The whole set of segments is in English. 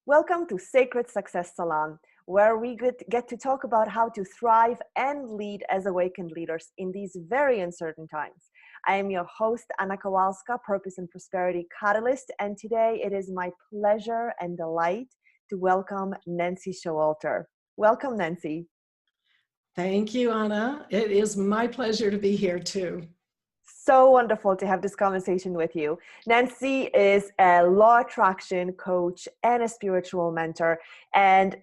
Welcome to Sacred Success Salon, where we get to talk about how to thrive and lead as awakened leaders in these very uncertain times. I am your host, Anna Kowalska, Purpose and Prosperity Catalyst, and today it is my pleasure and delight to welcome Nancy Showalter. Welcome, Nancy. Thank you, Anna. It is my pleasure to be here too. So wonderful to have this conversation with you. Nancy is a law attraction coach and a spiritual mentor. And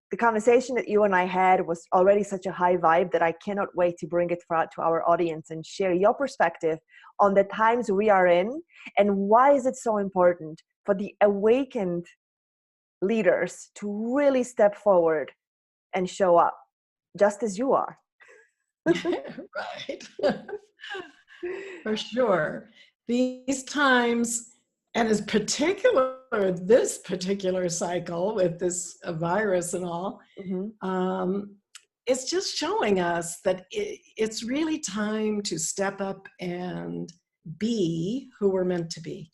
the conversation that you and I had was already such a high vibe that I cannot wait to bring it to our audience and share your perspective on the times we are in and why is it so important for the awakened leaders to really step forward and show up just as you are. Right. For sure. These times, and in particular, this particular cycle with this virus and all, it's just showing us that it's really time to step up and be who we're meant to be.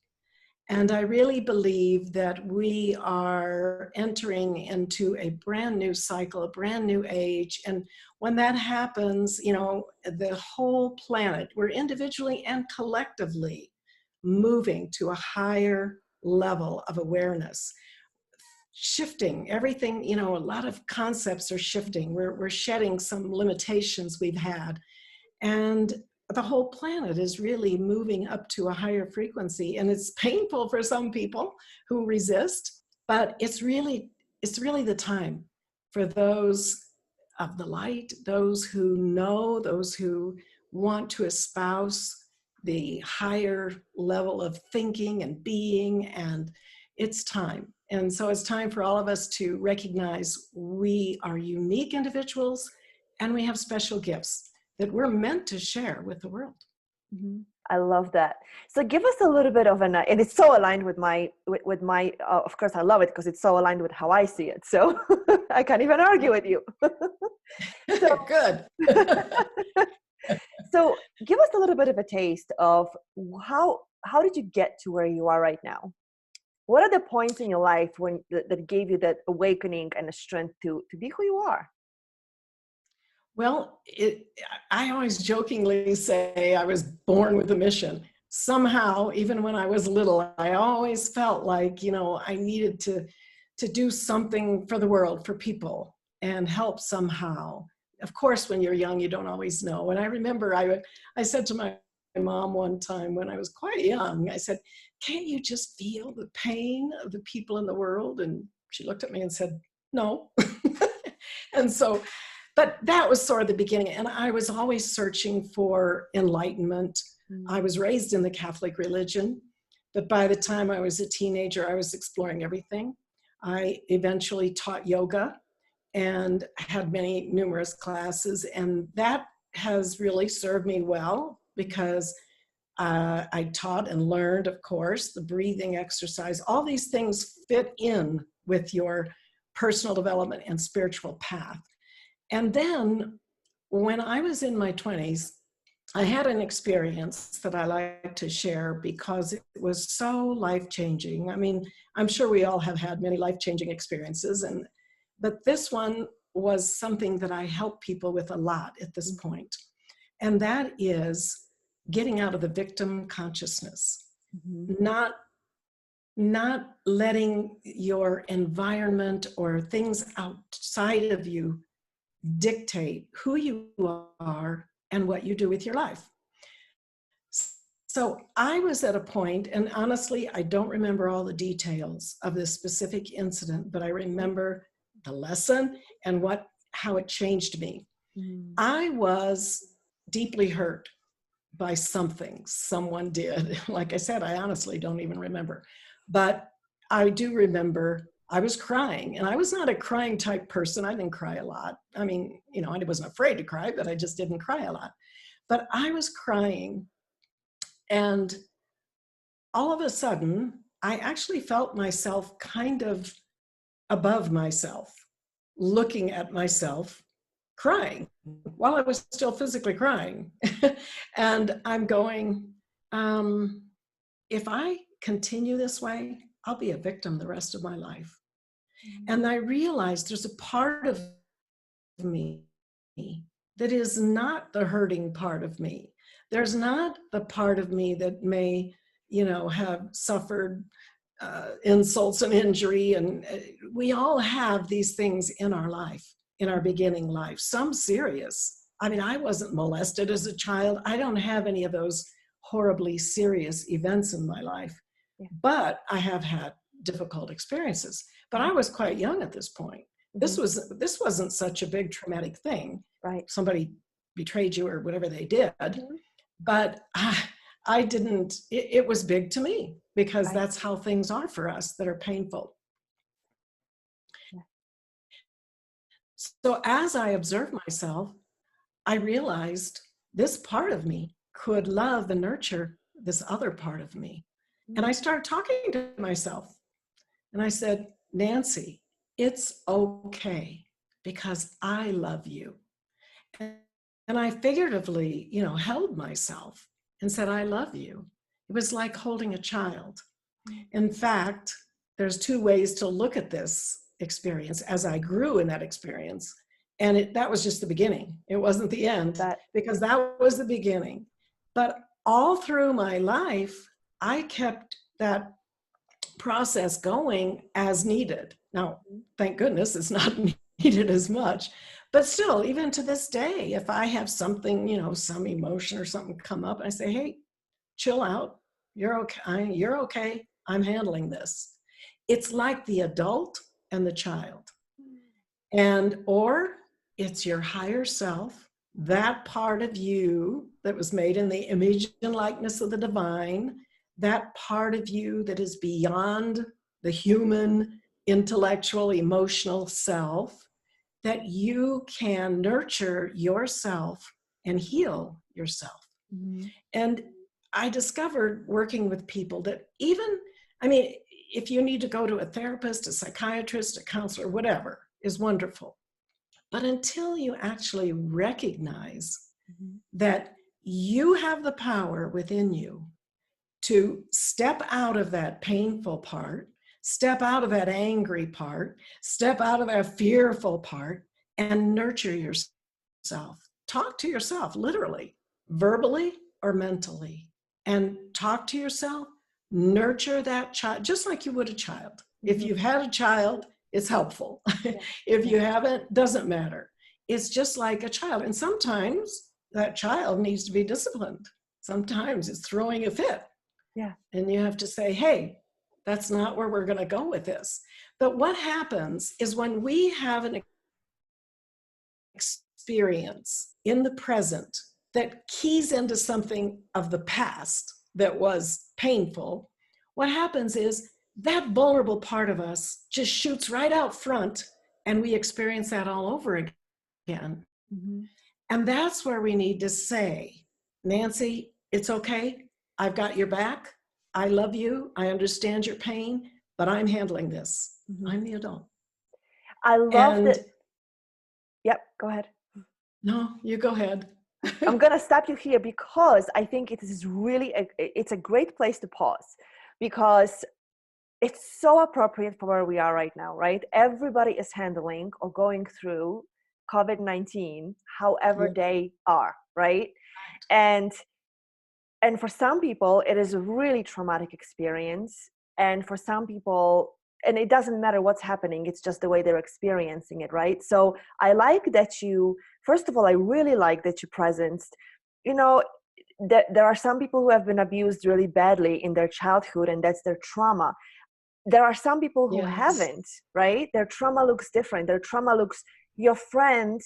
And I really believe that we are entering into a brand new cycle, a brand new age. And when that happens, you know, the whole planet, we're individually and collectively moving to a higher level of awareness. Shifting everything, you know, a lot of concepts are shifting. We're shedding some limitations we've had. And the whole planet is really moving up to a higher frequency, and it's painful for some people who resist, but it's really the time for those of the light, those who know, those who want to espouse the higher level of thinking and being, and it's time. And so it's time for all of us to recognize we are unique individuals and we have special gifts that we're meant to share with the world. Mm-hmm. I love that. So give us a little bit of and it's so aligned with my, of course I love it because it's so aligned with how I see it. So I can't even argue with you. So, good. So give us a little bit of a taste of how did you get to where you are right now? What are the points in your life when that gave you that awakening and the strength to be who you are? Well, I always jokingly say I was born with a mission. Somehow, even when I was little, I always felt like, you know, I needed to do something for the world, for people, and help somehow. Of course, when you're young, you don't always know. And I remember I said to my mom one time when I was quite young, I said, can't you just feel the pain of the people in the world? And she looked at me and said, no. And so, but that was sort of the beginning. And I was always searching for enlightenment. I was raised in the Catholic religion, but by the time I was a teenager, I was exploring everything. I eventually taught yoga and had numerous classes. And that has really served me well because I taught and learned, of course, the breathing exercise. All these things fit in with your personal development and spiritual path. And then when I was in my 20s, I had an experience that I like to share because it was so life-changing. I mean, I'm sure we all have had many life-changing experiences, but this one was something that I help people with a lot at this point. And that is getting out of the victim consciousness, not letting your environment or things outside of you dictate who you are and what you do with your life. So I was at a point, and honestly, I don't remember all the details of this specific incident, but I remember the lesson and how it changed me. I was deeply hurt by something someone did. Like I said, I honestly don't even remember, but I do remember I was crying, and I was not a crying type person. I didn't cry a lot. I mean, you know, I wasn't afraid to cry, but I just didn't cry a lot. But I was crying, and all of a sudden, I actually felt myself kind of above myself, looking at myself crying while I was still physically crying. And I'm going, if I continue this way, I'll be a victim the rest of my life. And I realized there's a part of me that is not the hurting part of me. There's not the part of me that may, have suffered insults and injury. And we all have these things in our life, in our beginning life, some serious. I mean, I wasn't molested as a child. I don't have any of those horribly serious events in my life, Yeah. but I have had difficult experiences. But I was quite young at this point. This wasn't such a big traumatic thing. Right. Somebody betrayed you or whatever they did, but I didn't. It was big to me because Right. that's how things are for us that are painful. Yeah. So as I observed myself, I realized this part of me could love and nurture this other part of me. And I started talking to myself. And I said, Nancy, it's okay because I love you. And I figuratively, held myself and said, I love you. It was like holding a child. In fact, there's two ways to look at this experience as I grew in that experience. And that was just the beginning. It wasn't the end, because that was the beginning. But all through my life, I kept that process going as needed. Now, thank goodness it's not needed as much, but still, even to this day, if I have something, some emotion or something come up, I say, hey, chill out. You're okay. You're okay. I'm handling this. It's like the adult and the child. Or it's your higher self, that part of you that was made in the image and likeness of the divine, that part of you that is beyond the human, intellectual, emotional self, that you can nurture yourself and heal yourself. And I discovered working with people that if you need to go to a therapist, a psychiatrist, a counselor, whatever, is wonderful. But until you actually recognize that you have the power within you to step out of that painful part, step out of that angry part, step out of that fearful part, and nurture yourself. Talk to yourself, literally, verbally or mentally, and talk to yourself, nurture that child, just like you would a child. If you've had a child, it's helpful. If you haven't, doesn't matter. It's just like a child. And sometimes that child needs to be disciplined. Sometimes it's throwing a fit. Yeah. And you have to say, hey, that's not where we're going to go with this. But what happens is when we have an experience in the present that keys into something of the past that was painful, what happens is that vulnerable part of us just shoots right out front, and we experience that all over again. And that's where we need to say, Nancy, it's okay. I've got your back. I love you. I understand your pain, but I'm handling this. I'm the adult. I love that. Yep, go ahead. No, you go ahead. I'm going to stop you here because I think it is really, it's a great place to pause, because it's so appropriate for where we are right now, right? Everybody is handling or going through COVID-19, however they are, right? And for some people, it is a really traumatic experience. And for some people, and it doesn't matter what's happening, it's just the way they're experiencing it, right? So I like that first of all, I really like that you presenced, there are some people who have been abused really badly in their childhood, and that's their trauma. There are some people who haven't, right? Their trauma looks different. Their trauma looks, your friend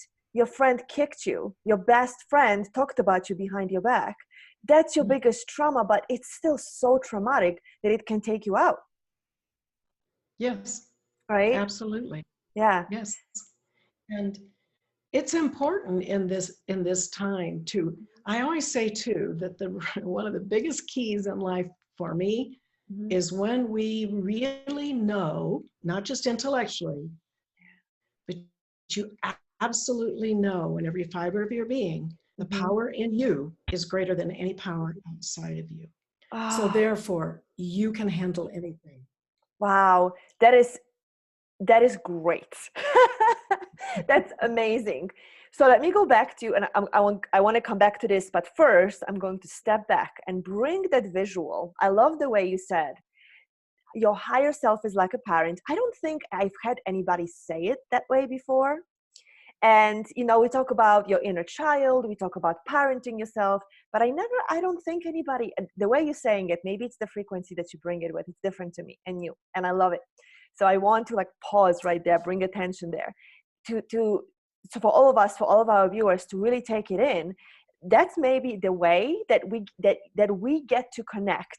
kicked you. Your best friend talked about you behind your back. That's your biggest trauma, but it's still so traumatic that it can take you out. Yes. Right? Absolutely. Yeah. Yes. And it's important in this time to, I always say too, that one of the biggest keys in life for me is when we really know, not just intellectually, but you absolutely know in every fiber of your being, the power in you is greater than any power outside of you. So therefore, you can handle anything. Wow. That is That is great. That's amazing. So let me go back to, and I want to come back to this, but first I'm going to step back and bring that visual. I love the way you said your higher self is like a parent. I don't think I've had anybody say it that way before. And, we talk about your inner child, we talk about parenting yourself, but I don't think anybody, the way you're saying it, maybe it's the frequency that you bring it with, it's different to me and you, and I love it. So I want to pause right there, bring attention there so for all of us, for all of our viewers to really take it in. That's maybe the way that we get to connect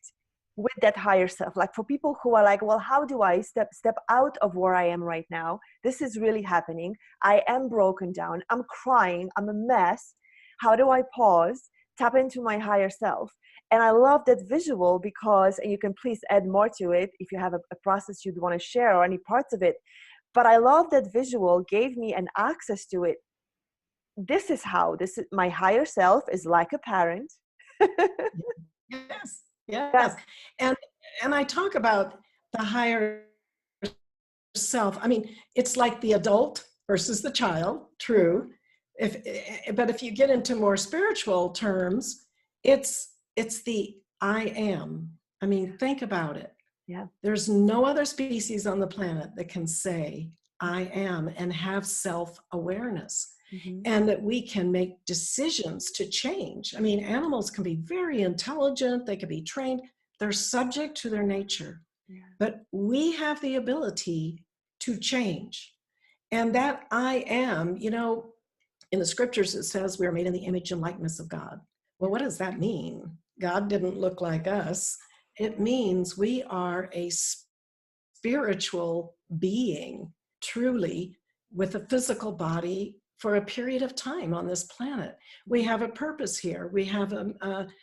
with that higher self. Like for people who are like, well, how do I step out of where I am right now? This is really happening. I am broken down. I'm crying. I'm a mess. How do I pause, tap into my higher self? And I love that visual because, and you can please add more to it if you have a process you'd want to share or any parts of it. But I love that visual gave me an access to it. This is my higher self is like a parent. Yes, Yes. yes. And I talk about the higher self. I mean, it's like the adult versus the child, true. But if you get into more spiritual terms, it's the I am. I mean, think about it. Yeah. There's no other species on the planet that can say I am and have self-awareness. Mm-hmm. And that we can make decisions to change. I mean, animals can be very intelligent, they can be trained, they're subject to their nature. Yeah. But we have the ability to change. And that I am, in the scriptures it says we are made in the image and likeness of God. Well, what does that mean? God didn't look like us. It means we are a spiritual being, truly, with a physical body for a period of time on this planet. We have a purpose here. We have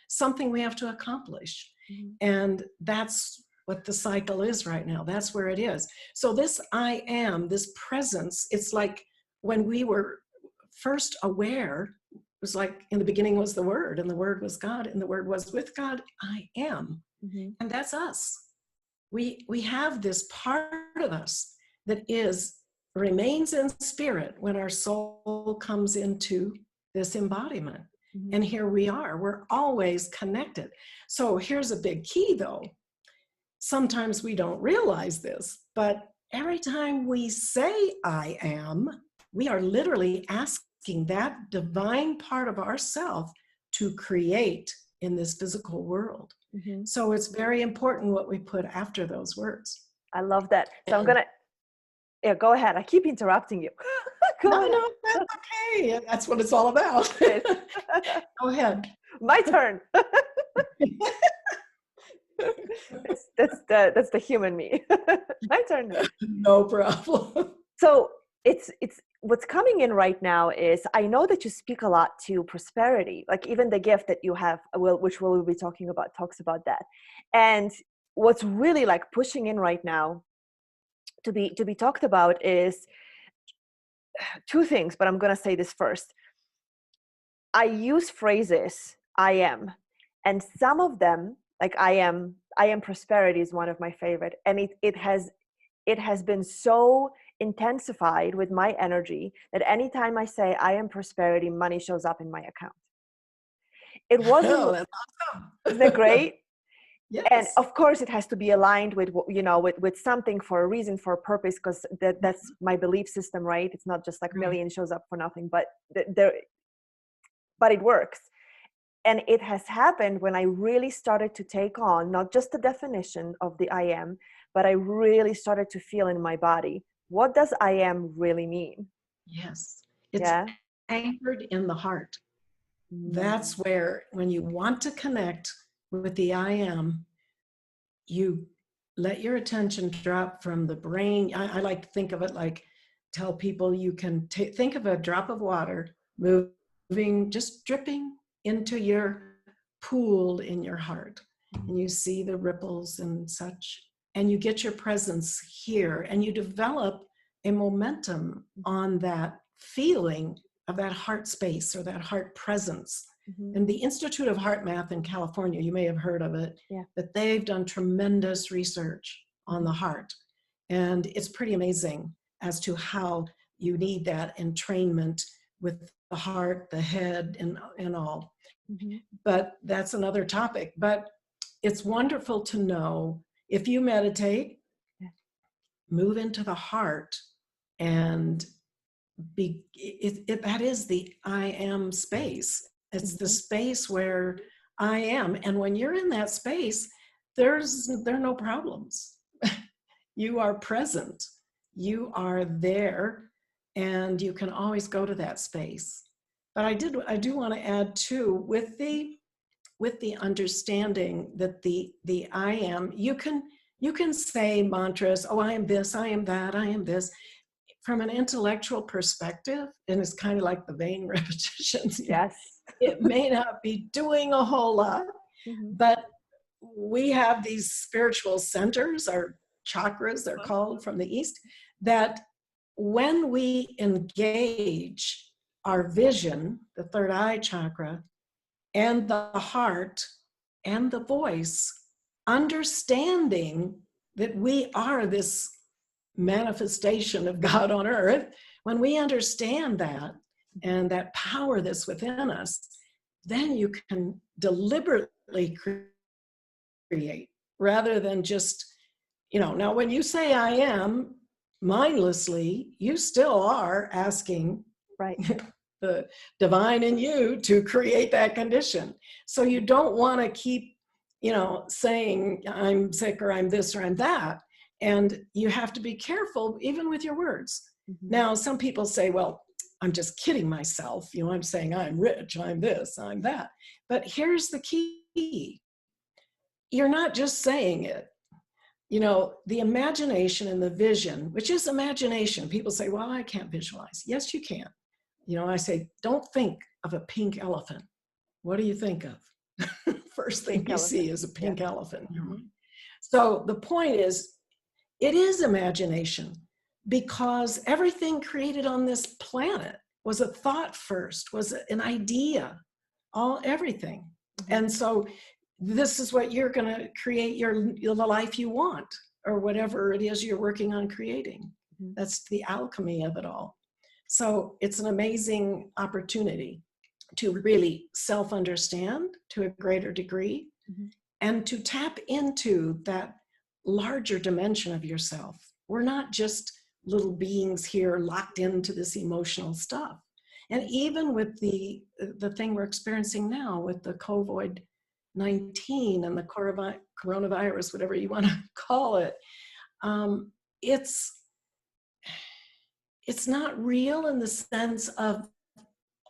something we have to accomplish. Mm-hmm. And that's what the cycle is right now. That's where it is. So this I am, this presence, it's like when we were first aware, it was like in the beginning was the Word, and the Word was God, and the Word was with God. I am. Mm-hmm. And that's us. We have this part of us that remains in spirit when our soul comes into this embodiment. Mm-hmm. And here we are. We're always connected. So here's a big key, though. Sometimes we don't realize this, but every time we say I am, we are literally asking that divine part of ourself to create in this physical world. Mm-hmm. So it's very important what we put after those words. I love that. So I'm going to, go ahead. I keep interrupting you. No, that's okay. That's what it's all about. Go ahead. My turn. That's the human me. My turn. No problem. So it's what's coming in right now is I know that you speak a lot to prosperity, like even the gift that you have, which we'll be talking about, talks about that. And what's really like pushing in right now to be talked about is two things, but I'm going to say this first. I use phrases, I am, and some of them, like I am prosperity is one of my favorite. And it has been so intensified with my energy that anytime I say I am prosperity, money shows up in my account. It wasn't, that's awesome. Isn't that great? Yes. And of course it has to be aligned with, with something, for a reason, for a purpose, because that's my belief system, right? It's not just like million shows up for nothing, but but it works. And it has happened when I really started to take on not just the definition of the I am, but I really started to feel in my body, what does I am really mean? Yes. It's anchored in the heart. That's where, when you want to connect with the I am, you let your attention drop from the brain. I like to think of it like, tell people you can think of a drop of water moving, just dripping into your pool in your heart. And you see the ripples and such. And you get your presence here, and you develop a momentum on that feeling of that heart space or that heart presence. Mm-hmm. And the Institute of Heart Math in California, you may have heard of it, but they've done tremendous research on the heart. And it's pretty amazing as to how you need that entrainment with the heart, the head, and all. Mm-hmm. But that's another topic. But it's wonderful to know if you meditate, Yeah. move into the heart, and that is the I am space. It's the Mm-hmm. space where I am. And when you're in that space, there are no problems. You are present. You are there, and you can always go to that space. But I do want to add too, with the understanding that the I am, you can say mantras, oh, I am this, I am that, I am this, from an intellectual perspective, and it's kind of like the vain repetitions. Yes. It may not be doing a whole lot, Mm-hmm. but we have these spiritual centers, or chakras, they're called, from the East, that when we engage our vision, the third eye chakra, and the heart and the voice, understanding that we are this manifestation of God on earth, when we understand that and that power that's within us, then you can deliberately create rather than just, now when you say I am mindlessly, you still are asking Right. the divine in you to create that condition. So you don't want to keep, saying I'm sick or I'm this or I'm that. And you have to be careful even with your words. Mm-hmm. Now, some people say, well, I'm just kidding myself. I'm saying I'm rich, I'm this, I'm that. But here's the key. You're not just saying it. The imagination and the vision, which is imagination. People say, well, I can't visualize. Yes, you can. I say, don't think of a pink elephant. What do you think of? First thing Pink you elephant. see is a pink elephant in your Mm-hmm. mind. So the point is, it is imagination, because everything created on this planet was a thought first, was an idea, everything. Mm-hmm. And so this is what you're going to create, the life you want, or whatever it is you're working on creating. Mm-hmm. That's the alchemy of it all. So it's an amazing opportunity to really self-understand to a greater degree, Mm-hmm. and to tap into that larger dimension of yourself. We're not just little beings here locked into this emotional stuff. And even with the thing we're experiencing now with the COVID-19 and the coronavirus, whatever you want to call it, it's not real in the sense of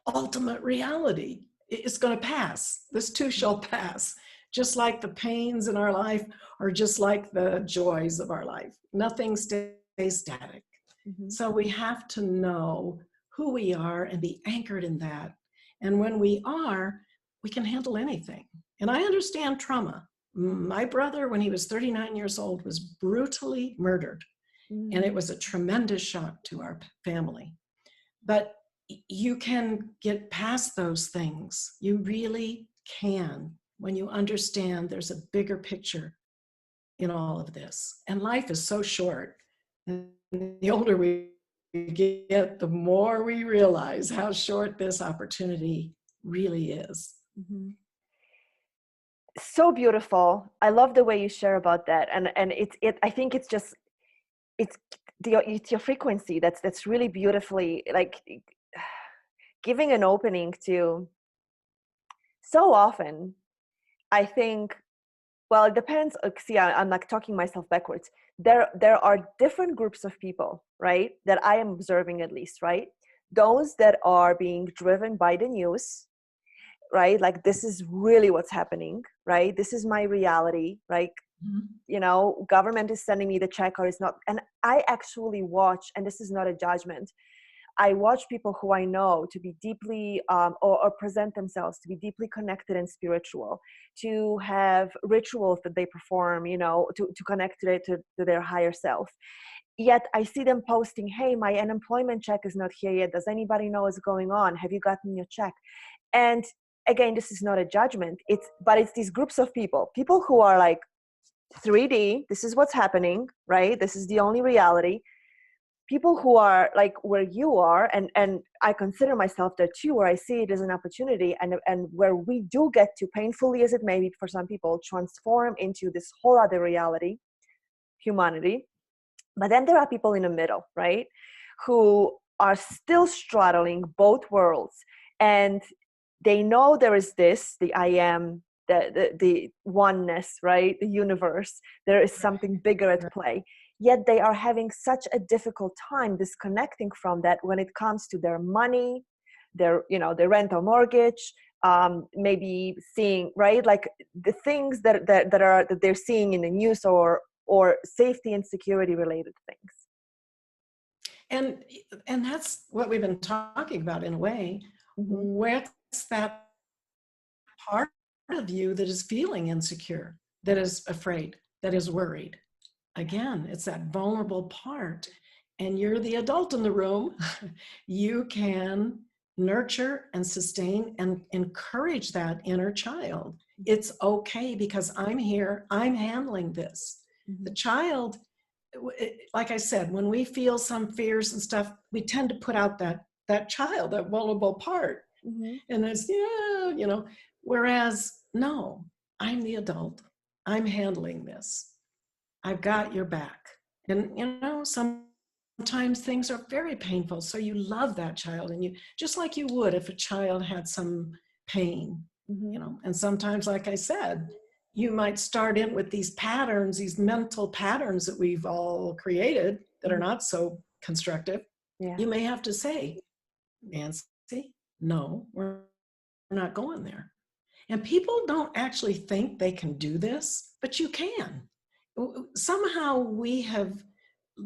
ultimate reality. It's going to pass. This too shall pass. Just like the pains in our life, or just like the joys of our life. Nothing stays static. Mm-hmm. So we have to know who we are and be anchored in that. And when we are, we can handle anything. And I understand trauma. My brother, when he was 39 years old, was brutally murdered. Mm-hmm. And it was a tremendous shock to our family. But you can get past those things. You really can, when you understand there's a bigger picture in all of this. And life is so short. And the older we get, the more we realize how short this opportunity really is. Mm-hmm. So beautiful. I love the way you share about that. And I think it's just, it's your frequency that's really beautifully, like, giving an opening to. So often I think, well, it depends. See, I'm like talking myself backwards. There are different groups of people, right, that I am observing, at least, right? Those that are being driven by the news, right? Like, this is really what's happening, right? This is my reality, right? Mm-hmm. Government is sending me the check, or it's not. And I actually watch, and this is not a judgment, I watch people who I know to be deeply, or present themselves to be deeply connected and spiritual, to have rituals that they perform, to connect to their higher self. Yet I see them posting, hey, my unemployment check is not here yet. Does anybody know what's going on? Have you gotten your check? And again, this is not a judgment. But it's these groups of people who are like 3D, this is what's happening, right? This is the only reality. People who are like where you are, and I consider myself there too, where I see it as an opportunity, and where we do get to, painfully as it may be for some people, transform into this whole other reality, humanity. But then there are people in the middle, right, who are still straddling both worlds, and they know there is this, the I am, the oneness, right, the universe, there is something bigger at play, yet they are having such a difficult time disconnecting from that when it comes to their money, their, you know, their rental mortgage, maybe seeing, right, like the things that they're seeing in the news, or safety and security related things. And that's what we've been talking about in a way. Mm-hmm. What's that part of you that is feeling insecure, that is afraid, that is worried? Again, it's that vulnerable part. And you're the adult in the room. You can nurture and sustain and encourage that inner child. It's okay because I'm here, I'm handling this. Mm-hmm. The child, like I said, when we feel some fears and stuff, we tend to put out that child, that vulnerable part. Mm-hmm. And it's, yeah, you know, whereas no, I'm the adult. I'm handling this. I've got your back. And, you know, sometimes things are very painful. So you love that child, and you, just like you would if a child had some pain, Mm-hmm. you know, and sometimes, like I said, you might start in with these patterns, these mental patterns that we've all created that are not so constructive. Yeah. You may have to say, Nancy, no, we're not going there. And people don't actually think they can do this, but you can. Somehow we have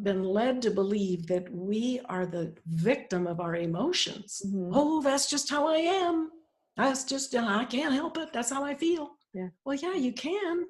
been led to believe that we are the victim of our emotions. Mm-hmm. Oh, that's just how I am. That's just, I can't help it. That's how I feel. Yeah. Well, yeah, you can.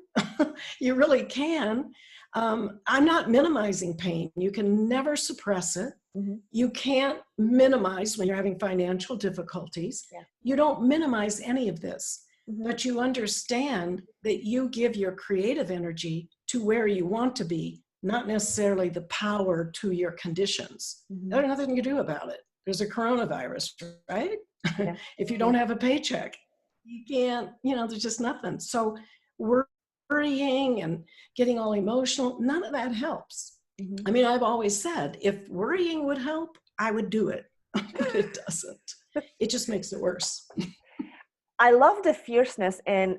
You really can. I'm not minimizing pain. You can never suppress it. Mm-hmm. You can't minimize when you're having financial difficulties. Yeah. You don't minimize any of this. Mm-hmm. But you understand that you give your creative energy to where you want to be, not necessarily the power to your conditions. Mm-hmm. There's nothing you can do about it. There's a coronavirus, right? Yeah. If you don't have a paycheck, you can't, you know, there's just nothing. So worrying and getting all emotional, none of that helps. Mm-hmm. I mean, I've always said, if worrying would help, I would do it, but it doesn't. It just makes it worse. I love the fierceness, and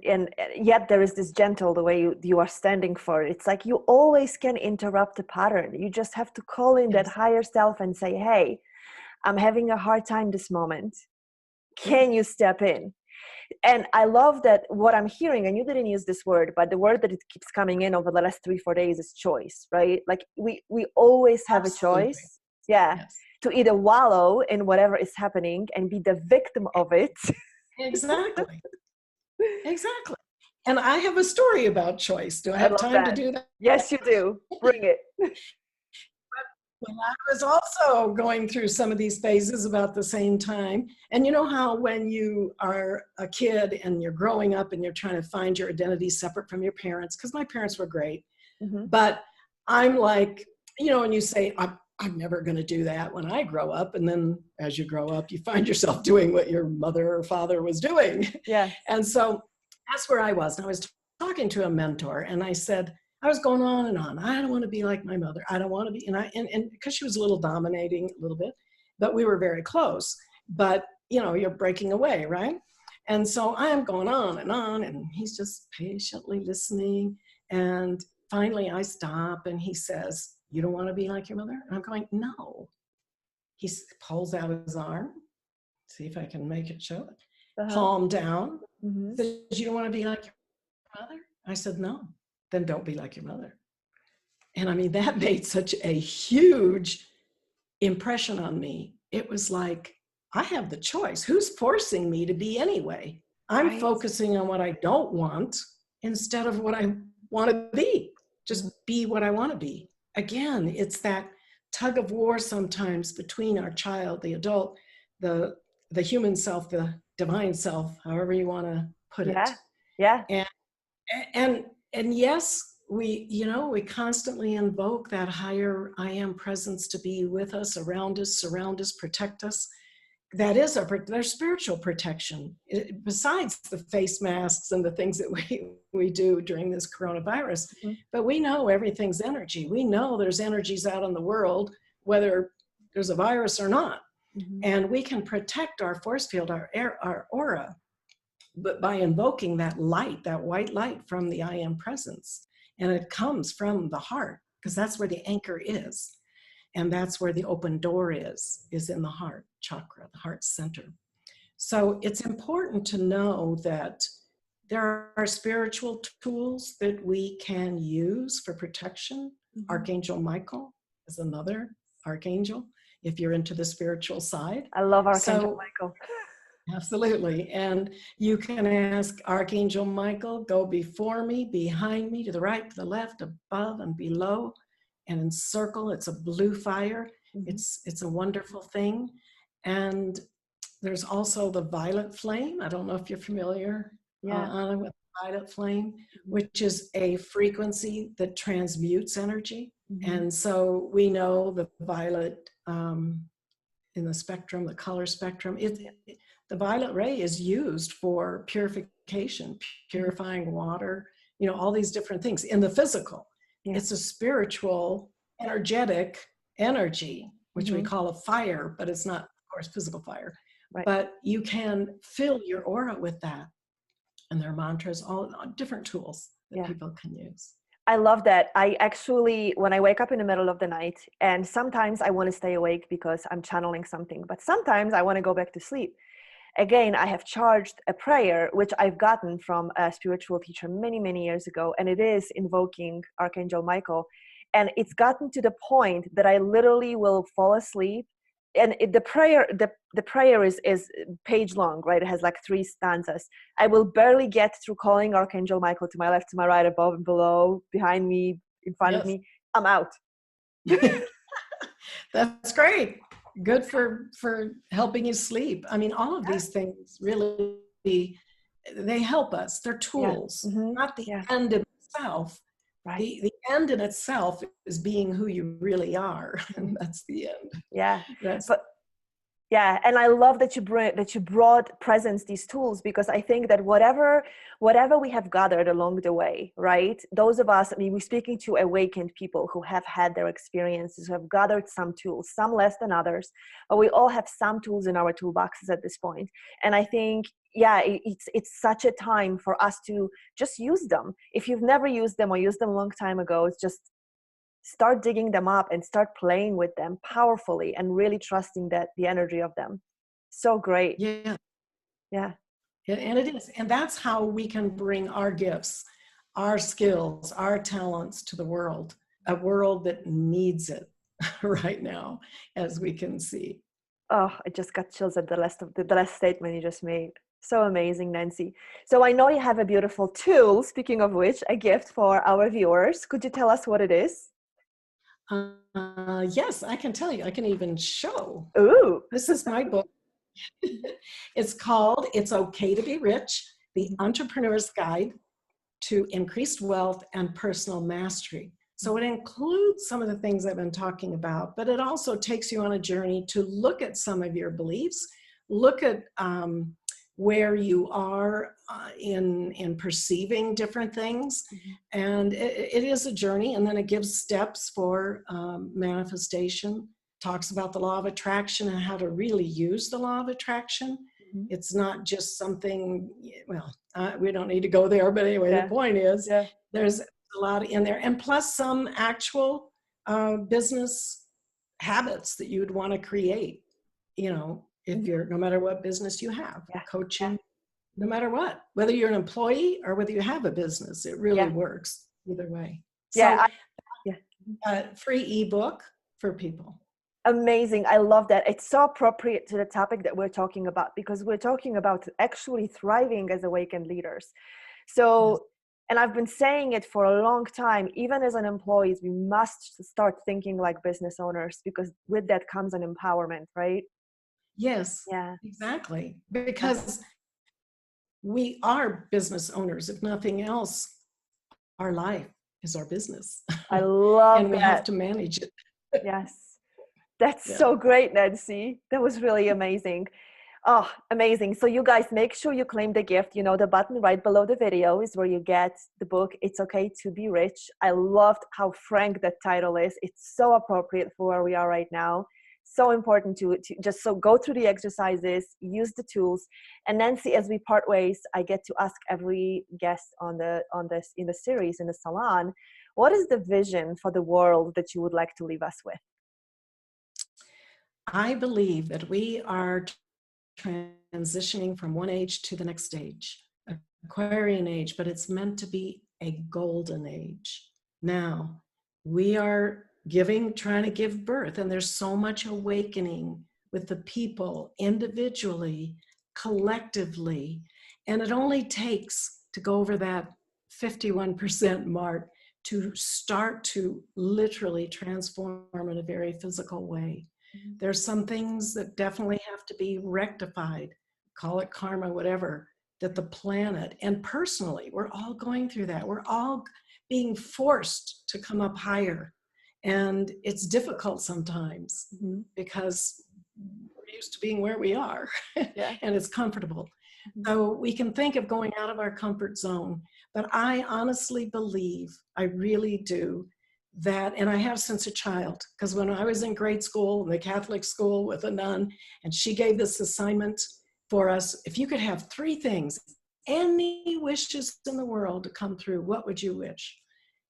yet there is this gentle, the way you are standing for it. It's like you always can interrupt the pattern. You just have to call in that higher self and say, hey, I'm having a hard time this moment. Can you step in? And I love that what I'm hearing, and you didn't use this word, but the word that it keeps coming in over the last 3-4 days is choice, right? Like we always have Absolutely. a choice. Yeah. Yes. To either wallow in whatever is happening and be the victim of it. Exactly. Exactly. And I have a story about choice. Do I I have love time to that. do that? Yes, you do. Bring it. Well, I was also going through some of these phases about the same time. And you know how when you are a kid and you're growing up and you're trying to find your identity separate from your parents, because my parents were great, Mm-hmm. but I'm like, you know, and you say, I'm never going to do that when I grow up. And then as you grow up, you find yourself doing what your mother or father was doing. Yeah. And so that's where I was. And I was talking to a mentor, and I said, I was going on and on. I don't want to be like my mother. I don't want to be, and because she was a little dominating a little bit, but we were very close. But you know, you're breaking away, right? And so I am going on, and he's just patiently listening. And finally I stop, and he says, you don't want to be like your mother? And I'm going, no. He pulls out his arm. See if I can make it show it. Uh-huh. Palm down. Mm-hmm. Says, you don't want to be like your mother? I said, no. Then don't be like your mother. And I mean, that made such a huge impression on me. It was like, I have the choice. Who's forcing me to be anyway? I'm Right. focusing on what I don't want instead of what I want to be. Just be what I want to be. Again, it's that tug of war sometimes between our child, the adult, the human self, the divine self, however you want to put it. Yeah. And yes, we constantly invoke that higher I am presence to be with us, around us, surround us, protect us. That is their spiritual protection. Besides the face masks and the things that we do during this coronavirus, Mhm. but we know everything's energy. We know there's energies out in the world, whether there's a virus or not. Mhm. And we can protect our force field, our air, our aura, but by invoking that light, that white light from the I am presence. And it comes from the heart, because that's where the anchor is. And that's where the open door is in the heart chakra, the heart center. So it's important to know that there are spiritual tools that we can use for protection. Mhm. Archangel Michael is another archangel, if you're into the spiritual side. I love Archangel So Michael. absolutely. And you can ask Archangel Michael, go before me, behind me, to the right, to the left, above and below, and encircle. It's a blue fire. Mhm. It's a wonderful thing. And there's also the violet flame. I don't know if you're familiar, Yeah. Anna, with violet flame, Mhm. which is a frequency that transmutes energy. Mhm. And so we know the violet in the spectrum, the color spectrum, the violet ray is used for purification, purifying water, all these different things in the physical. Yeah. It's a spiritual, energetic energy, which we Mhm. call a fire, but it's not, of course, physical fire. Right. But you can fill your aura with that. And there are mantras, all different tools that Yeah. people can use. I love that. I actually, when I wake up in the middle of the night, and sometimes I want to stay awake because I'm channeling something, but sometimes I want to go back to sleep. Again, I have charged a prayer, which I've gotten from a spiritual teacher many, many years ago, and it is invoking Archangel Michael. And it's gotten to the point that I literally will fall asleep. And the prayer is page long, right? It has like 3 stanzas. I will barely get through calling Archangel Michael to my left, to my right, above and below, behind me, in front of Yes. me. I'm out. That's great. Good for helping you sleep. I mean, all of these things really, they help us. They're Yeah. tools, Mm-hmm. not the Yeah. end in itself. Right. The end in itself is being who you really are. Mm-hmm. And that's the end. Yeah. That's But yeah, and I love that you brought presence these tools, because I think that whatever we have gathered along the way, right? Those of us, I mean, we're speaking to awakened people who have had their experiences, who have gathered some tools, some less than others, but we all have some tools in our toolboxes at this point. And I think, yeah, it's such a time for us to just use them. If you've never used them or used them a long time ago, it's just start digging them up and start playing with them powerfully and really trusting that the energy of them. So great. yeah. Yeah. And it is. And that's how we can bring our gifts, our skills, our talents to the world, a world that needs it right now, as we can see. Oh, I just got chills at the last statement you just made. So amazing, Nancy. So I know you have a beautiful tool, speaking of which, a gift for our viewers. Could you tell us what it is? Yes, I can tell you. I can even show. Ooh. This is my book. It's called It's Okay to Be Rich, The Entrepreneur's Guide to Increased Wealth and Personal Mastery. So it includes some of the things I've been talking about, but it also takes you on a journey to look at some of your beliefs, look at where you are in perceiving different things. And it is a journey, and then it gives steps for manifestation, talks about the law of attraction and how to really use the law of attraction. It's not just something, well, we don't need to go there, but anyway, Yeah. the point is Yeah. there's a lot in there, and plus some actual business habits that you'd want to create, if you're, no matter what business you have, Yeah. coaching, no matter what, whether you're an employee or whether you have a business, it really Yeah. works either way. Yeah. So Yeah. free ebook for people. Amazing. I love that. It's so appropriate to the topic that we're talking about, because we're talking about actually thriving as awakened leaders. So, Yes. and I've been saying it for a long time, even as an employee, we must start thinking like business owners, because with that comes an empowerment, right? Yes, Yeah. exactly. Because we are business owners, if nothing else, our life. is our business. I love And we have that. to manage it. Yes. That's Yeah. so great, Nancy. That was really amazing. Oh, amazing. So you guys make sure you claim the gift. You know, the button right below the video is where you get the book, It's Okay to Be Rich. I loved how frank that title is. It's so appropriate for where we are right now. So important to just so go through the exercises, use the tools. And Nancy, as we part ways, I get to ask every guest on this in the series, in the salon, what is the vision for the world that you would like to leave us with? I believe that we are transitioning from one age to the next stage, Aquarian age, but it's meant to be a golden age. Now, we are trying to give birth, and there's so much awakening with the people individually, collectively, and it only takes to go over that 51% mark to start to literally transform in a very physical way. There's some things that definitely have to be rectified, call it karma, whatever, that the planet and personally, we're all going through that. We're all being forced to come up higher. And it's difficult sometimes because we're used to being where we are and it's comfortable. So we can think of going out of our comfort zone. But I honestly believe, I really do, that, and I have since a child, because when I was in grade school, in the Catholic school with a nun, and she gave this assignment for us, if you could have 3 things, any wishes in the world to come through, what would you wish?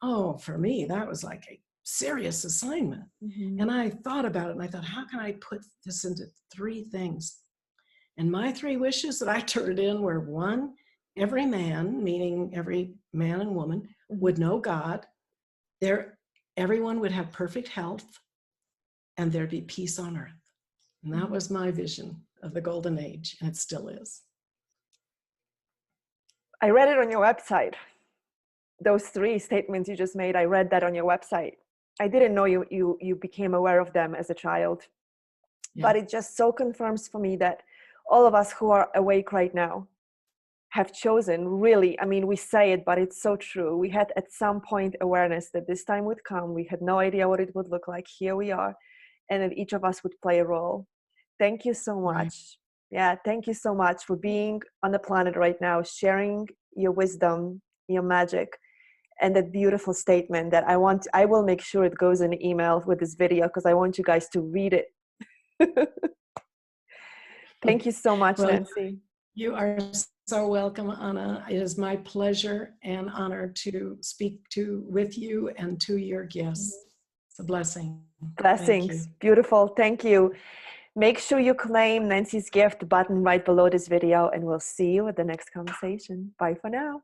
Oh, for me, that was like a serious assignment. And I thought about it and I thought, how can I put this into 3 things? And my 3 wishes that I turned in were 1, every man, meaning every man and woman, would know God. Everyone would have perfect health, and there'd be peace on earth. And that was my vision of the golden age, and it still is. I read it on your website. Those 3 statements you just made, I read that on your website. I didn't know you became aware of them as a child. Yeah. But it just so confirms for me that all of us who are awake right now have chosen, really, I mean, we say it, but it's so true. We had at some point awareness that this time would come. We had no idea what it would look like. Here we are. And that each of us would play a role. Thank you so much. Right. Yeah, thank you so much for being on the planet right now, sharing your wisdom, your magic, and that beautiful statement that I will make sure it goes in an email with this video because I want you guys to read it. Thank you so much, Nancy. You are so welcome, Anna. It is my pleasure and honor to speak with you and to your guests. It's a blessing. Blessings. Beautiful. Thank you. Make sure you claim Nancy's gift button right below this video, and we'll see you at the next conversation. Bye for now.